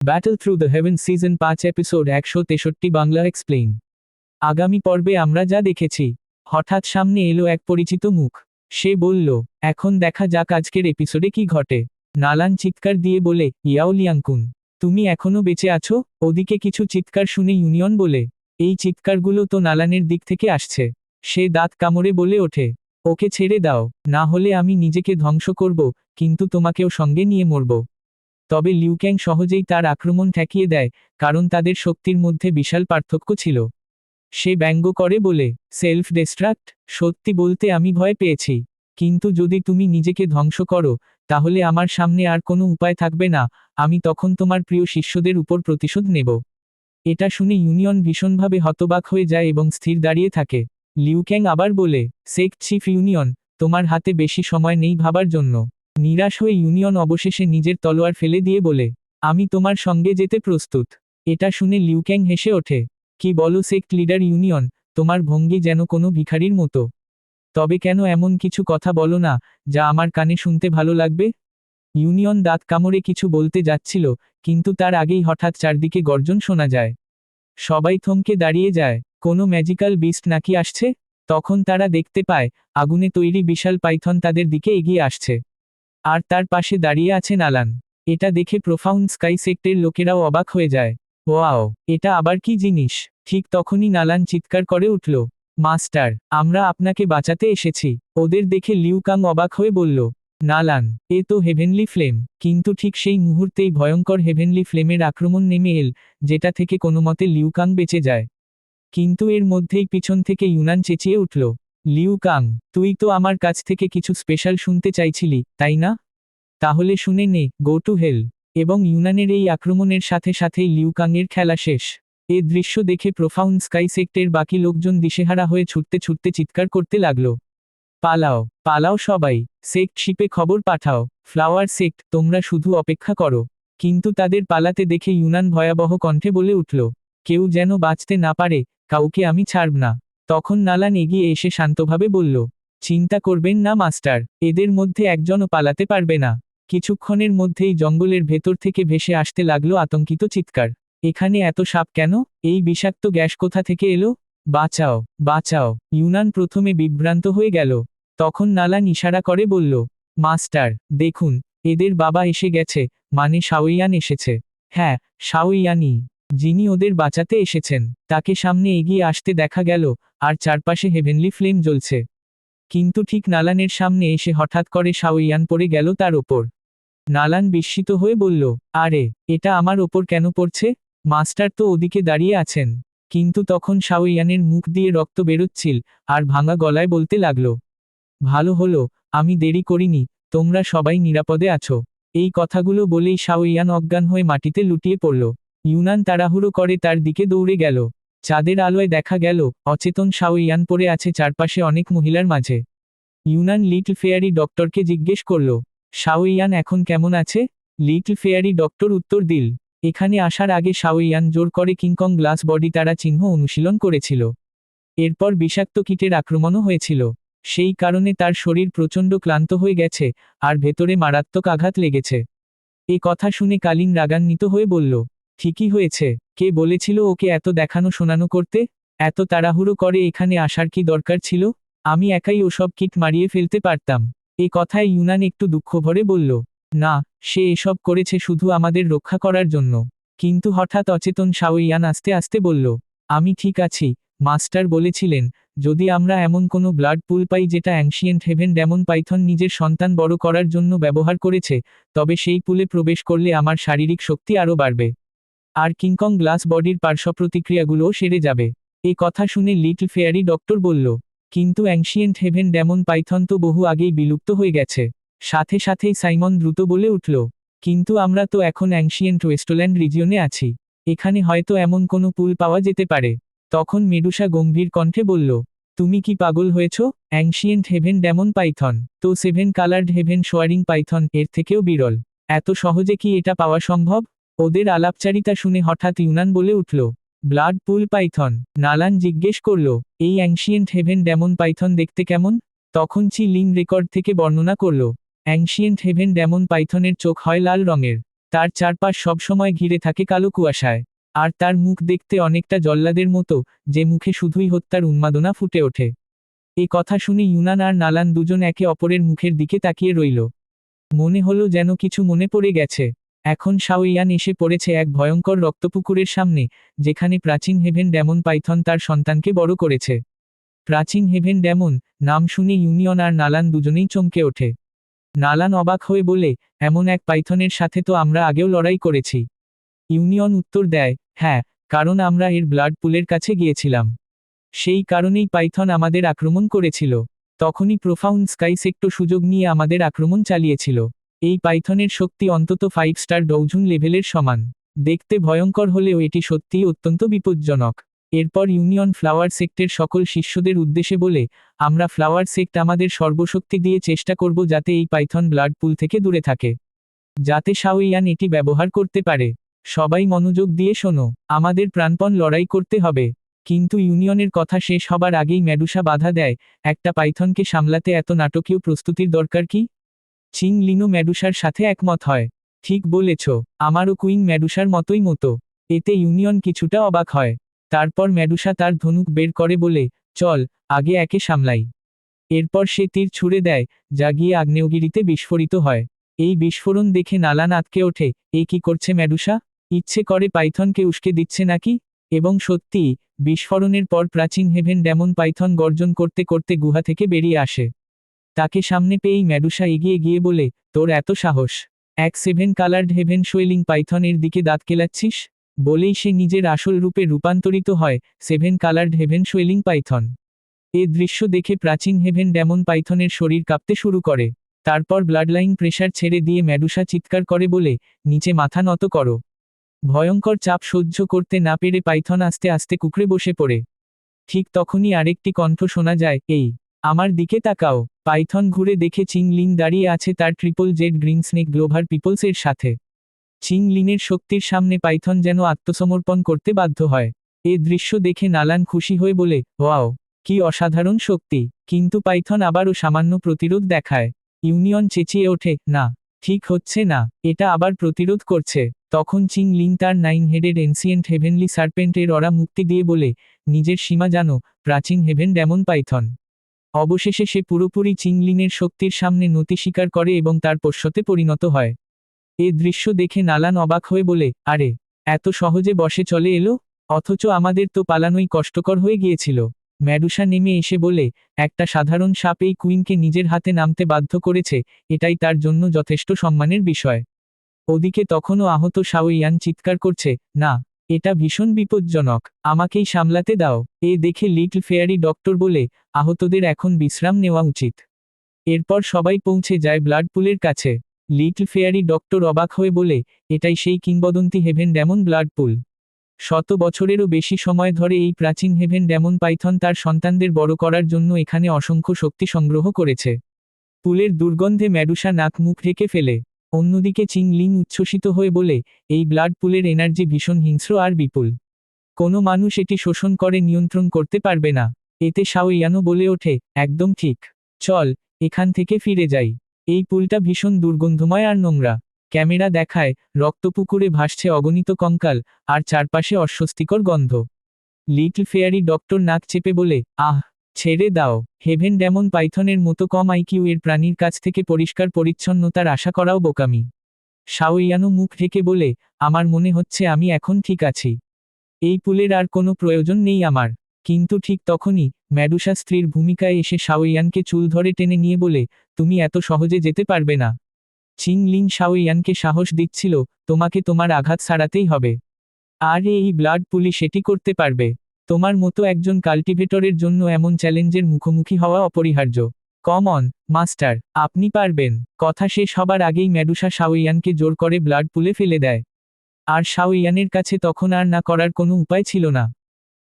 Battle through the haven season 5 episode 163 Bangla explain. আগামী পর্বে আমরা যা দেখেছি, হঠাৎ সামনে এলো এক পরিচিত মুখ। সে বলল, এখন দেখা যাক আজকের এপিসোডে কি ঘটে। নালান চিৎকার দিয়ে বলে, ইয়াও লিয়াংকুন, তুমি এখনো বেঁচে আছো? ওদিকে কিছু চিৎকার শুনে ইউনিয়ন বলে, এই চিৎকারগুলো তো নালানের দিক থেকে আসছে। সে দাঁত কামড়ে বলে ওঠে, ওকে ছেড়ে দাও, না হলে আমি নিজেকে ধ্বংস করব, কিন্তু তোমাকেও সঙ্গে নিয়ে মরব। তবে লিউক্যাং সহজেই তার আক্রমণ ঠেকিয়ে দেয়, কারণ তাদের শক্তির মধ্যে বিশাল পার্থক্য ছিল। সে ব্যঙ্গ করে বলে, সেলফ ডিস্ট্রাক্ট? সত্যি বলতে আমি ভয় পেয়েছি, কিন্তু যদি তুমি নিজেকে ধ্বংস করো, তাহলে আমার সামনে আর কোনো উপায় থাকবে না, আমি তখন তোমার প্রিয় শিষ্যদের উপর প্রতিশোধ নেব। এটা শুনে ইউনিয়ন ভীষণভাবে হতবাক হয়ে যায় এবং স্থির দাঁড়িয়ে থাকে। লিউক্যাং আবার বলে, সেক্ট চিফ ইউনিয়ন, তোমার হাতে বেশি সময় নেই ভাবার জন্য। নিরাশ হয়ে ইউনিয়ন অবশেষে নিজের তলোয়ার ফেলে দিয়ে বলে, আমি তোমার সঙ্গে যেতে প্রস্তুত। এটা শুনে লিউক্যাং হেসে ওঠে, কি বলো সেক্ট লিডার ইউনিয়ন, তোমার ভঙ্গি যেন কোনো ভিখারির মতো। তবে কেন এমন কিছু কথা বলো না, যা আমার কানে শুনতে ভালো লাগবে? ইউনিয়ন দাঁত কামড়ে কিছু বলতে যাচ্ছিল, কিন্তু তার আগেই হঠাৎ চারদিকে গর্জন শোনা যায়। সবাই থমকে দাঁড়িয়ে যায়, কোনো ম্যাজিক্যাল বিস্ট নাকি আসছে? তখন তারা দেখতে পায়, আগুনে তৈরি বিশাল পাইথন তাদের দিকে এগিয়ে আসছে। আর তার পাশে দাঁড়িয়ে আছে নালান। এটা দেখে প্রোফাউন্ড স্কাই সেক্টের লোকেরাও অবাক হয়ে যায়। ওয়াও, এটা আবার কি জিনিস? ঠিক তখনই নালান চিৎকার করে উঠল, মাস্টার, আমরা আপনাকে বাঁচাতে এসেছি। ওদের দেখে লিউকাং অবাক হয়ে বলল, নালান, এ তো হেভেনলি ফ্লেম। কিন্তু ঠিক সেই মুহূর্তেই ভয়ঙ্কর হেভেনলি ফ্লেমের আক্রমণ নেমে এল, যেটা থেকে কোনোমতে লিউকাং বেঁচে যায়। কিন্তু এর মধ্যেই পিছন থেকে ইউনান চেঁচিয়ে উঠল, লিউকাং, তুই তো আমার কাছ থেকে কিছু স্পেশাল শুনতে চাইছিলি, তাই না? তাহলে শুনে নে, গো টু হেল। এবং ইউনানের এই আক্রমণের সাথে সাথেই লিউকাংয়ের খেলা শেষ। এ দৃশ্য দেখে প্রোফাউন্ড স্কাই সেক্টের বাকি লোকজন দিশেহারা হয়ে ছুটতে ছুটতে চিৎকার করতে লাগলো, পালাও, পালাও সবাই, সেক্ট শিপে খবর পাঠাও, ফ্লাওয়ার সেক্ট তোমরা শুধু অপেক্ষা করো। কিন্তু তাদের পালাতে দেখে ইউনান ভয়াবহ কণ্ঠে বলে উঠল, কেউ যেন বাঁচতে না পারে, কাউকে আমি ছাড়ব না। তখন নালান এগিয়ে এসে শান্তভাবে বলল, চিন্তা করবেন না মাস্টার, এদের মধ্যে একজনও পালাতে পারবে না। কিছুক্ষণের মধ্যেই জঙ্গলের ভেতর থেকে ভেসে আসতে লাগলো আতঙ্কিত চিৎকার, এখানে এত সাপ কেন? এই বিষাক্ত গ্যাস কোথা থেকে এলো? বাঁচাও, বাঁচাও। ইউনান প্রথমে বিভ্রান্ত হয়ে গেল। তখন নালান ইশারা করে বলল, মাস্টার, দেখুন, এদের বাবা এসে গেছে, মানে শাওইয়ান এসেছে। হ্যাঁ, শাওইয়ানই, যিনি ওদের বাঁচাতে এসেছেন। তাকে সামনে এগিয়ে আসতে দেখা গেল, আর চারপাশে হেভেনলি ফ্লেম জ্বলছে। কিন্তু ঠিক নালানের সামনে এসে হঠাৎ করে শাওইয়ান পড়ে গেল তার ওপর। নালান বিস্মিত হয়ে বলল, আরে, এটা আমার ওপর কেন পড়ছে? মাস্টার তো ওদিকে দাঁড়িয়ে আছেন। কিন্তু তখন শাওইয়ানের মুখ দিয়ে রক্ত বেরোচ্ছিল, আর ভাঙা গলায় বলতে লাগলো, ভালো হলো, আমি দেরি করিনি, তোমরা সবাই নিরাপদে আছো। এই কথাগুলো বলেই শাওইয়ান অজ্ঞান হয়ে মাটিতে লুটিয়ে পড়ল। ইউনান তাড়াহুড়ো করে তার দিকে দৌড়ে গেল। চাঁদের আলোয় দেখা গেল, অচেতন শাওইয়ান পড়ে আছে চারপাশে অনেক মহিলার মাঝে। ইউনান লিটল ফেয়ারি ডক্টরকে জিজ্ঞেস করল, শাওইয়ান এখন কেমন আছে? লিটল ফেয়ারি ডক্টর উত্তর দিল, এখানে আসার আগে শাওইয়ান জোর করে কিংকং গ্লাস বডি তারা চিহ্ন অনুশীলন করেছিল। এরপর বিষাক্ত কীটের আক্রমণও হয়েছিল। সেই কারণে তার শরীর প্রচণ্ড ক্লান্ত হয়ে গেছে, আর ভেতরে মারাত্মক আঘাত লেগেছে। এ কথা শুনে কালিন রাগান্বিত হয়ে বলল, ঠিকই হয়েছে, কে বলেছিল ওকে এত দেখানো শোনানো করতে? এত তাড়াহুড়ো করে এখানে আসার কি দরকার ছিল? আমি একাই ওসব কীট মারিয়ে ফেলতে পারতাম। এ কথায় ইউনান একটু দুঃখ ভরে বলল, না, সে এসব করেছে শুধু আমাদের রক্ষা করার জন্য। কিন্তু হঠাৎ অচেতন শাওইয়ান আস্তে আস্তে বলল, আমি ঠিক আছি, মাস্টার বলেছিলেন, যদি আমরা এমন কোনো ব্লাড পুল পাই যেটা অ্যানশিয়েন্ট হেভেন ডেমন পাইথন নিজের সন্তান বড় করার জন্য ব্যবহার করেছে, তবে সেই পুলে প্রবেশ করলে আমার শারীরিক শক্তি আরও বাড়বে। আর কিংকং গ্লাস বডির পার্শ্বপ্রতিক্রিয়াগুলোও সেরে যাবে। এ কথা শুনে লিটল ফেয়ারি ডক্টর বলল, কিন্তু অ্যানশিয়েন্ট হেভেন ডেমন পাইথন তো বহু আগেই বিলুপ্ত হয়ে গেছে। সাথে সাথেই সাইমন দ্রুত বলে উঠল, কিন্তু আমরা তো এখন অ্যানশিয়েন্ট ওয়েস্টল্যান্ড রিজিয়নে আছি। এখানে হয়তো এমন কোনো পুল পাওয়া যেতে পারে। তখন মেডুসা গম্ভীর কণ্ঠে বলল, তুমি কি পাগল হয়েছ? অ্যানশিয়েন্ট হেভেন ডেমন পাইথন তো সেভেন কালার্ড হেভেন শোয়ারিং পাইথন এর থেকেও বিরল। এত সহজে কি এটা পাওয়া সম্ভব? ওদের আলাপচারিতা শুনে হঠাৎ ইউনান বলে উঠল, ব্লাড পুল পাইথন। নালান জিজ্ঞেস করল, এই অ্যানশিয়েন্ট হেভেন ডেমন পাইথন দেখতে কেমন? তখন চি লিং রেকর্ড থেকে বর্ণনা করল, অ্যানশিয়েন্ট হেভেন ডেমন পাইথনের চোখ হয় লাল রঙের। তার চারপাশ সবসময় ঘিরে থাকে কালো কুয়াশায়। আর তার মুখ দেখতে অনেকটা জল্লাদের মতো, যে মুখে শুধুই হত্যার উন্মাদনা ফুটে ওঠে। এ কথা শুনে ইউনান আর নালান দুজন একে অপরের মুখের দিকে তাকিয়ে রইল। মনে হলো যেন কিছু মনে পড়ে গেছে। এখন শাওইয়ান এসে পড়েছে এক ভয়ঙ্কর রক্তপুকুরের সামনে, যেখানে প্রাচীন হেভেন ডেমন পাইথন তার সন্তানকে বড় করেছে। প্রাচীন হেভেন ডেমন নাম শুনে ইউনিয়ন আর নালান দুজনেই চমকে ওঠে। নালান অবাক হয়ে বলে, এমন এক পাইথনের সাথে তো আমরা আগেও লড়াই করেছি। ইউনিয়ন উত্তর দেয়, হ্যাঁ, কারণ আমরা এর ব্লাড পুলের কাছে গিয়েছিলাম। সেই কারণেই পাইথন আমাদের আক্রমণ করেছিল। তখনই প্রোফাউন্ড স্কাইস একটু সুযোগ নিয়ে আমাদের আক্রমণ চালিয়েছিল। এই পাইথনের শক্তি অন্তত 5 স্টার ডৌজুন লেভেলের সমান। দেখতে ভয়ঙ্কর হলেও এটি সত্যিই অত্যন্ত বিপজ্জনক। এরপর ইউনিয়ন ফ্লাওয়ার সেক্টের সকল শিষ্যদের উদ্দেশ্যে বলে, আমরা ফ্লাওয়ার সেক্ট আমাদের সর্বশক্তি দিয়ে চেষ্টা করব যাতে এই পাইথন ব্লাড পুল থেকে দূরে থাকে, যাতে শাওইয়ান এটি ব্যবহার করতে পারে। সবাই মনোযোগ দিয়ে শোনো, আমাদের প্রাণপণ লড়াই করতে হবে। কিন্তু ইউনিয়নের কথা শেষ হবার আগেই মেডুসা বাধা দেয়, একটা পাইথনকে সামলাতে এত নাটকীয় প্রস্তুতির দরকার কি? চিং লিনও মেডুসার সাথে একমত হয়। ঠিক বলেছ, আমারও কুইন মেডুসার মতোই মতো। এতে ইউনিয়ন কিছুটা অবাক হয়। তারপর মেডুসা তার ধনুক বের করে বলে, চল, আগে একে সামলাই। এরপর সে তীর ছুড়ে দেয়, যা গিয়ে আগ্নেয়গিরিতে বিস্ফোরিত হয়। এই বিস্ফোরণ দেখে নালান আঁতকে ওঠে, এ কি করছে মেডুসা? ইচ্ছে করে পাইথনকে উস্কে দিচ্ছে নাকি? এবং সত্যিই, বিস্ফোরণের পর প্রাচীন হেভেন ডেমন পাইথন গর্জন করতে করতে গুহা থেকে বেরিয়ে আসে। তাকে সামনে পেয়েই মেডুসা এগিয়ে গিয়ে বলে, তোর এত সাহস, এক 7 কালার্ড হেভেন সোয়েলিং পাইথন এর দিকে দাঁত কেলাচ্ছিস? বলেই সে নিজের আসল রূপে রূপান্তরিত হয়, 7 কালার্ড হেভেন সোয়েলিং পাইথন। এ দৃশ্য দেখে প্রাচীন হেভেন ডেমন পাইথনের শরীর কাঁপতে শুরু করে। তারপর ব্লাডলাইন প্রেশার ছেড়ে দিয়ে মেডুসা চিৎকার করে বলে, নিচে মাথা নত করো। ভয়ঙ্কর চাপ সহ্য করতে না পেরে পাইথন আস্তে আস্তে কুঁকড়ে বসে পড়ে। ঠিক তখনই আরেকটি কণ্ঠ শোনা যায়, এই, আমার দিকে তাকাও। পাইথন ঘুরে দেখে চিং লিন দাঁড়িয়ে আছে তার triple Z green snake glover peoples এর সাথে। চিং লিনের শক্তির সামনে পাইথন যেন আত্মসমর্পণ করতে বাধ্য হয়। এ দৃশ্য দেখে নালান খুশি হয়ে বলে, ওয়াও, কি অসাধারণ শক্তি। কিন্তু পাইথন আবারও সামান্য প্রতিরোধ দেখায়। ইউনিয়ন চেঁচিয়ে ওঠে, না, ঠিক হচ্ছে না, এটা আবার প্রতিরোধ করছে। তখন চিং লিন তার 9 হেডেড এনসিয়েন্ট হেভেনলি সার্পেন্ট এর অরা মুক্তি দিয়ে বলে, নিজের সীমা জানো, প্রাচীন হেভেন ডেমন পাইথন। অবশেষে সে পুরোপুরি চিং লিনের শক্তির সামনে নতি স্বীকার করে এবং তার পোষ্যতে পরিণত হয়। এ দৃশ্য দেখে নালান অবাক হয়ে বলে, আরে, এত সহজে বশে চলে এলো? অথচ আমাদের তো পালানোই কষ্টকর হয়ে গিয়েছিল। মেডুসা নেমে এসে বলে, একটা সাধারণ সাপ এই কুইনকে নিজের হাতে নামতে বাধ্য করেছে, এটাই তার জন্য যথেষ্ট সম্মানের বিষয়। ওদিকে তখনও আহত শাওইয়ান চিৎকার করছে, না, এটা ভীষণ বিপজ্জনক, আমাকেই সামলাতে দাও। এ দেখে লিটল ফেয়ারি ডক্টর বলে, আহতদের এখন বিশ্রাম নেওয়া উচিত। এরপর সবাই পৌঁছে যায় ব্লাড পুলের কাছে। লিটল ফেয়ারি ডক্টর অবাক হয়ে বলে, এটাই সেই কিংবদন্তি হেভেন ডেমন ব্লাড পুল। শত বছরেরও বেশি সময় ধরে এই প্রাচীন হেভেন ডেমন পাইথন তার সন্তানদের বড় করার জন্য এখানে অসংখ্য শক্তি সংগ্রহ করেছে। পুলের দুর্গন্ধে মেডুসা নাক মুখ ঢেকে ফেলে। অন্যদিকে চিং লিং উচ্ছ্বসিত হয়ে বলে, এই ব্লাড পুলের এনার্জি ভীষণ হিংস্র আর বিপুল। কোনো মানুষ এটি শোষণ করে নিয়ন্ত্রণ করতে পারবে না। এতে শাওইয়ানও বলে ওঠে, একদম ঠিক, চল, এখান থেকে ফিরে যাই। এই পুলটা ভীষণ দুর্গন্ধময় আর নোংরা। ক্যামেরা দেখায়, রক্তপুকুরে ভাসছে অগণিত কঙ্কাল, আর চারপাশে অস্বস্তিকর গন্ধ। লিটল ফেয়ারি ডক্টর নাক চেপে বলে, আহ, ছেড়ে দাও। হেভেন ডেমন পাইথনের মতো কম আইকিউ এর প্রাণীর কাছ থেকে পরিষ্কার পরিচ্ছন্নতার আশা করাও বোকামি। শাওইয়ানো মুখ ঢেকে বলে, আমার মনে হচ্ছে আমি এখন ঠিক আছি। এই পুলের আর কোনো প্রয়োজন নেই আমার। কিন্তু ঠিক তখনই মেডুসা স্ত্রীর ভূমিকায় এসে শাওইয়ানকে চুল ধরে টেনে নিয়ে বলে, তুমি এত সহজে যেতে পারবে না। চিং লিং শাওইয়ানকে সাহস দিচ্ছিল, তোমাকে তোমার আঘাত সারাতেই হবে। আর এই ব্লাড পুলি সেটি করতে পারবে। তোমার মতো একজন কাল্টিভেটরের জন্য এমন চ্যালেঞ্জের মুখোমুখি হওয়া অপরিহার্য। কম অন, মাস্টার, আপনি পারবেন। কথা শেষ হবার আগেই মেডুসা শাওইয়ানকে জোর করে ব্লাড পুলে ফেলে দেয়। আর শাওইয়ানের কাছে তখন আর না করার কোনো উপায় ছিল না।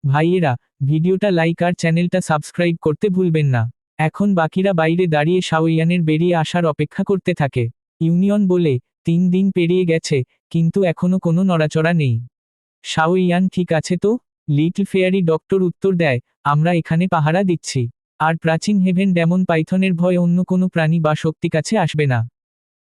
ভাইয়েরা, ভিডিওটা লাইক আর চ্যানেলটা সাবস্ক্রাইব করতে ভুলবেন না। এখন বাকিরা বাইরে দাঁড়িয়ে শাওইয়ানের বেরিয়ে আসার অপেক্ষা করতে থাকে। ইউনিয়ন বলে, 3 দিন পেরিয়ে গেছে, কিন্তু এখনো কোনো নড়াচড়া নেই। শাওইয়ান ঠিক আছে তো? লিটল ফেয়ারি ডক্টর উত্তর দেয়, আমরা এখানে পাহারা দিচ্ছি। আর প্রাচীন হেভেন ডেমন পাইথনের ভয় অন্য কোনো প্রাণী বা শক্তি কাছে আসবে না।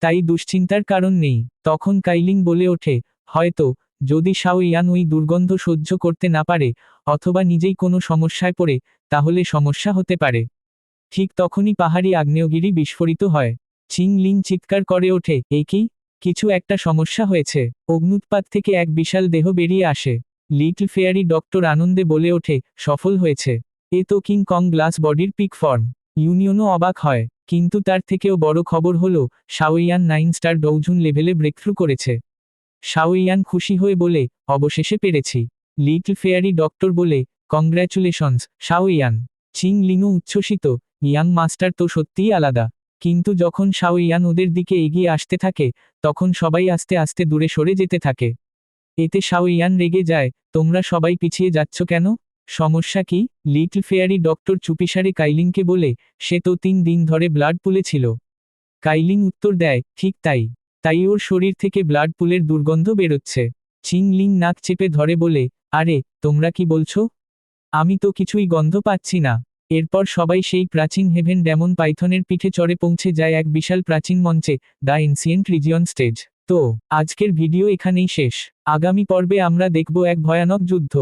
তাই দুশ্চিন্তার কারণ নেই। তখন কাইলিং বলে ওঠে, হয়তো যদি শাও ইয়ান ওই দুর্গন্ধ সহ্য করতে না পারে, অথবা নিজেই কোনো সমস্যায় পড়ে, তাহলে সমস্যা হতে পারে। ঠিক তখনই পাহাড়ি আগ্নেয়গিরি বিস্ফোরিত হয়। চিং লিং চিৎকার করে ওঠে, এ কি? কিছু একটা সমস্যা হয়েছে। অগ্নুৎপাত থেকে এক বিশাল দেহ বেরিয়ে আসে। লিটল ফেয়ারি ডক্টর আনন্দে বলে ওঠে, সফল হয়েছে। এ তো কিং কং গ্লাস বডির পিক ফর্ম। ইউনিয়নও অবাক হয়। কিন্তু তার থেকেও বড় খবর হলো, শাওইয়ান 9 স্টার ডৌজুন লেভেলে ব্রেকথ্রু করেছে। শাওইয়ান খুশি হয়ে বলে, অবশেষে পেরেছি। লিটল ফেয়ারি ডক্টর বলে, কংগ্র্যাচুলেশনস শাওইয়ান। চিং লিংও উচ্ছ্বসিত, ইয়াং মাস্টার তো সত্যিই আলাদা। কিন্তু যখন শাওইয়ান ওদের দিকে এগিয়ে আসতে থাকে, তখন সবাই আস্তে আস্তে দূরে সরে যেতে থাকে। এতে শাওইয়ান রেগে যায়, তোমরা সবাই পিছিয়ে যাচ্ছ কেন? সমস্যা কি? লিটল ফেয়ারি ডক্টর চুপিসারে কাইলিংকে বলে, সে তো 3 দিন ধরে ব্লাড পুলে ছিল। কাইলিং উত্তর দেয়, ঠিক তাই। তাই ওর শরীর থেকে ব্লাড পুলের দুর্গন্ধ বেরোচ্ছে। চিং লিং নাক চেপে ধরে বলে, আরে তোমরা কি বলছো? আমি তো কিছুই গন্ধ পাচ্ছি না। এরপর সবাই সেই প্রাচীন হেভেন ডেমন পাইথনের পিঠে চড়ে পৌঁছে যায় এক বিশাল প্রাচীন মঞ্চে, দ্য এনসিয়েন্ট রিজিয়ন স্টেজ। তো আজকের ভিডিও এখানেই শেষ। আগামী পর্বে আমরা দেখব এক ভয়ানক যুদ্ধ।